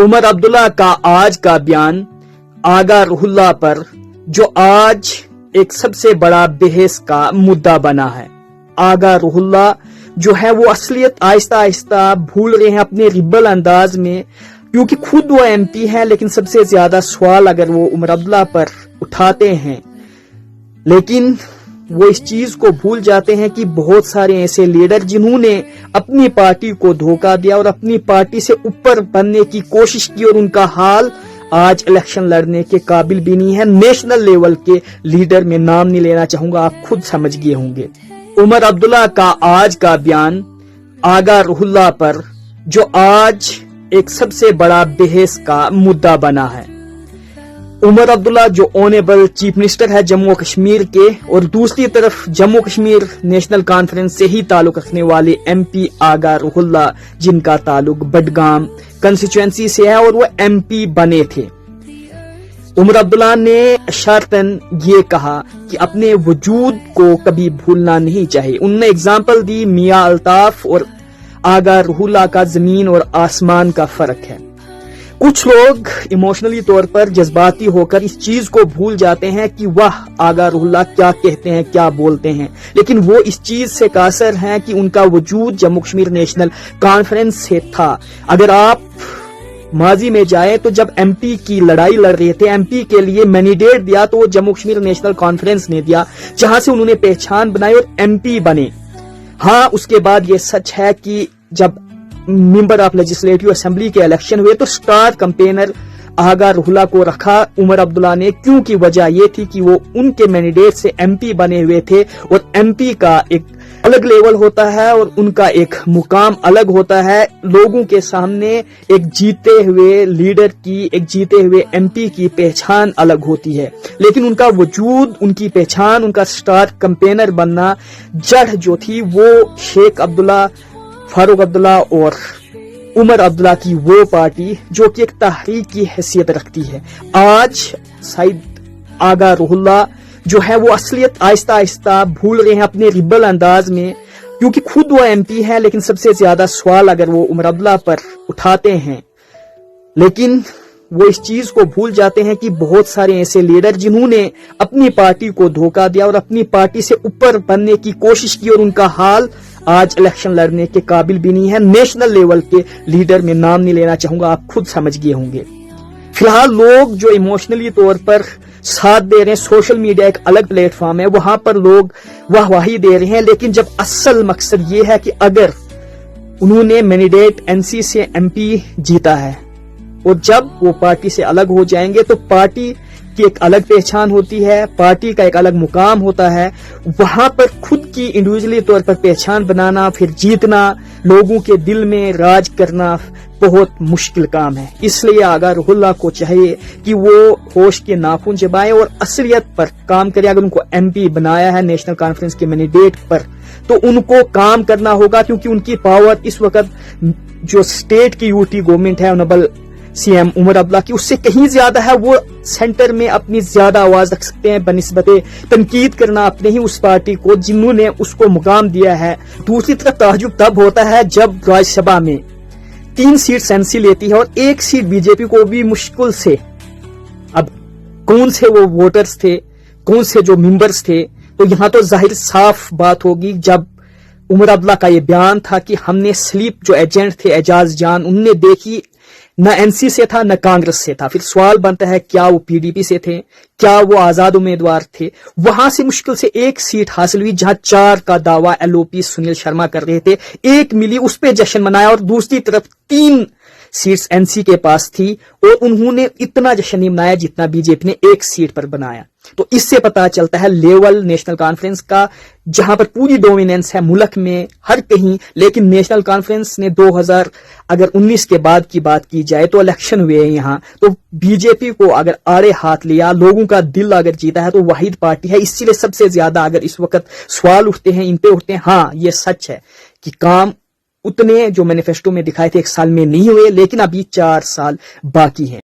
عمر عبداللہ کا آج کا بیان آغا روح اللہ پر جو آج ایک سب سے بڑا بحث کا مدعا بنا ہے۔ آغا روح اللہ جو ہے وہ اصلیت آہستہ آہستہ بھول رہے ہیں اپنے ریبل انداز میں، کیونکہ خود وہ ایم پی ہیں، لیکن سب سے زیادہ سوال اگر وہ عمر عبداللہ پر اٹھاتے ہیں، لیکن وہ اس چیز کو بھول جاتے ہیں کہ بہت سارے ایسے لیڈر جنہوں نے اپنی پارٹی کو دھوکہ دیا اور اپنی پارٹی سے اوپر بننے کی کوشش کی، اور ان کا حال آج الیکشن لڑنے کے قابل بھی نہیں ہے۔ نیشنل لیول کے لیڈر میں نام نہیں لینا چاہوں گا، آپ خود سمجھ گئے ہوں گے۔ عمر عبداللہ کا آج کا بیان آغا روح اللہ پر جو آج ایک سب سے بڑا بحث کا مدعا بنا ہے۔ عمر عبداللہ جو آنریبل چیف منسٹر ہے جموں کشمیر کے، اور دوسری طرف جموں کشمیر نیشنل کانفرنس سے ہی تعلق رکھنے والے ایم پی آغا روح اللہ، جن کا تعلق بڈگام کنسٹیچوئنسی سے ہے اور وہ ایم پی بنے تھے۔ عمر عبداللہ نے اشارتاً یہ کہا کہ اپنے وجود کو کبھی بھولنا نہیں چاہیے۔ انہوں نے اگزامپل دی میاں الطاف اور آغا روح اللہ کا زمین اور آسمان کا فرق ہے۔ کچھ لوگ ایموشنلی طور پر جذباتی ہو کر اس چیز کو بھول جاتے ہیں کہ وہ آغا روح اللہ کیا کہتے ہیں، کیا بولتے ہیں، لیکن وہ اس چیز سے قاصر ہیں کہ ان کا وجود جموں کشمیر نیشنل کانفرنس سے تھا۔ اگر آپ ماضی میں جائیں تو جب ایم پی کی لڑائی لڑ رہے تھے، ایم پی کے لیے مینڈیٹ دیا تو وہ جموں کشمیر نیشنل کانفرنس نے دیا، جہاں سے انہوں نے پہچان بنائی اور ایم پی بنے۔ ہاں، اس کے بعد یہ سچ ہے کہ جب ممبر آف لیجسلیٹو اسمبلی کے الیکشن ہوئے تو سٹار کمپینر آغا روح اللہ کو رکھا عمر عبداللہ نے، کیونکہ وجہ یہ تھی کہ وہ ان کے مینڈیٹ سے ایم پی بنے ہوئے تھے، اور ایم پی کا ایک الگ لیول ہوتا ہے اور ان کا ایک مقام الگ ہوتا ہے۔ لوگوں کے سامنے ایک جیتے ہوئے لیڈر کی، ایک جیتے ہوئے ایم پی کی پہچان الگ ہوتی ہے، لیکن ان کا وجود، ان کی پہچان، ان کا سٹار کمپینر بننا، جڑ جو تھی وہ شیخ عبداللہ، فاروق عبداللہ اور عمر عبداللہ کی وہ پارٹی جو کہ ایک تحریک کی حیثیت رکھتی ہے۔ آج سید آغا روح اللہ جو ہے وہ اصلیت آہستہ آہستہ بھول رہے ہیں اپنے ریبل انداز میں، کیونکہ خود وہ ایم پی ہیں، لیکن سب سے زیادہ سوال اگر وہ عمر عبداللہ پر اٹھاتے ہیں، لیکن وہ اس چیز کو بھول جاتے ہیں کہ بہت سارے ایسے لیڈر جنہوں نے اپنی پارٹی کو دھوکہ دیا اور اپنی پارٹی سے اوپر بننے کی کوشش کی، اور ان کا حال آج الیکشن لڑنے کے قابل بھی نہیں ہے۔ نیشنل لیول کے لیڈر میں نام نہیں لینا چاہوں گا، آپ خود سمجھ گئے ہوں گے۔ فی الحال لوگ جو ایموشنلی طور پر ساتھ دے رہے ہیں، سوشل میڈیا ایک الگ پلیٹ فارم ہے، وہاں پر لوگ واہی دے رہے ہیں، لیکن جب اصل مقصد یہ ہے کہ اگر انہوں نے مینڈیٹ این سی سے ایم پی جیتا ہے اور جب وہ پارٹی سے الگ ہو جائیں گے تو پارٹی کی ایک الگ پہچان ہوتی ہے، پارٹی کا ایک الگ مقام ہوتا ہے، وہاں پر خود کی انڈیویجولی طور پر پہچان بنانا، پھر جیتنا، لوگوں کے دل میں راج کرنا بہت مشکل کام ہے۔ اس لیے آغا روح اللہ کو چاہیے کہ وہ ہوش کے ناخن چبائیں اور اصلیت پر کام کریں۔ اگر ان کو ایم پی بنایا ہے نیشنل کانفرنس کے مینڈیٹ پر تو ان کو کام کرنا ہوگا، کیونکہ ان کی پاور اس وقت جو اسٹیٹ کی یو ٹی گورنمنٹ ہے honourable C M Omar Abdullah کی، اس سے کہیں زیادہ ہے۔ وہ سینٹر میں اپنی زیادہ آواز رکھ سکتے ہیں بنسبت تنقید کرنا اپنے ہی اس پارٹی کو جنہوں نے اس کو مقام دیا ہے۔ دوسری طرف تعجب تب ہوتا ہے جب راجیہ سبھا میں 3 سیٹس این سی لیتی ہے اور 1 سیٹ بی جے پی کو بھی مشکل سے، اب کون سے وہ ووٹرز تھے، کون سے جو ممبرز تھے، تو یہاں تو ظاہر صاف بات ہوگی جب عمر عبداللہ کا یہ بیان تھا کہ ہم نے سلیپ جو ایجنٹ تھے اعجاز جان، انہوں نے دیکھی نہ این سی سے تھا نہ کانگریس سے تھا۔ پھر سوال بنتا ہے کیا وہ پی ڈی پی سے تھے، کیا وہ آزاد امیدوار تھے؟ وہاں سے مشکل سے 1 سیٹ حاصل ہوئی، جہاں 4 کا دعویٰ ایل او پی سنیل شرما کر رہے تھے، 1 ملی، اس پہ جشن منایا، اور دوسری طرف 3 سیٹس این سی کے پاس تھی اور انہوں نے اتنا جشن نہیں منایا جتنا بی جے پی نے 1 سیٹ پر بنایا۔ تو اس سے پتا چلتا ہے لیول نیشنل کانفرنس کا، جہاں پر پوری ڈومیننس ہے ملک میں ہر کہیں، لیکن نیشنل کانفرنس نے 2019 کے بعد کی بات کی جائے تو الیکشن ہوئے ہیں یہاں، تو بی جے پی کو اگر آڑے ہاتھ لیا، لوگوں کا دل اگر جیتا ہے تو واحد پارٹی ہے۔ اسی لیے سب سے زیادہ اگر اس وقت سوال اٹھتے ہیں، ان پہ اٹھتے ہیں، ہاں یہ سچ ہے کہ کام اتنے جو مینیفیسٹو میں دکھائے تھے 1 سال میں نہیں ہوئے، لیکن ابھی 4 سال باقی ہیں۔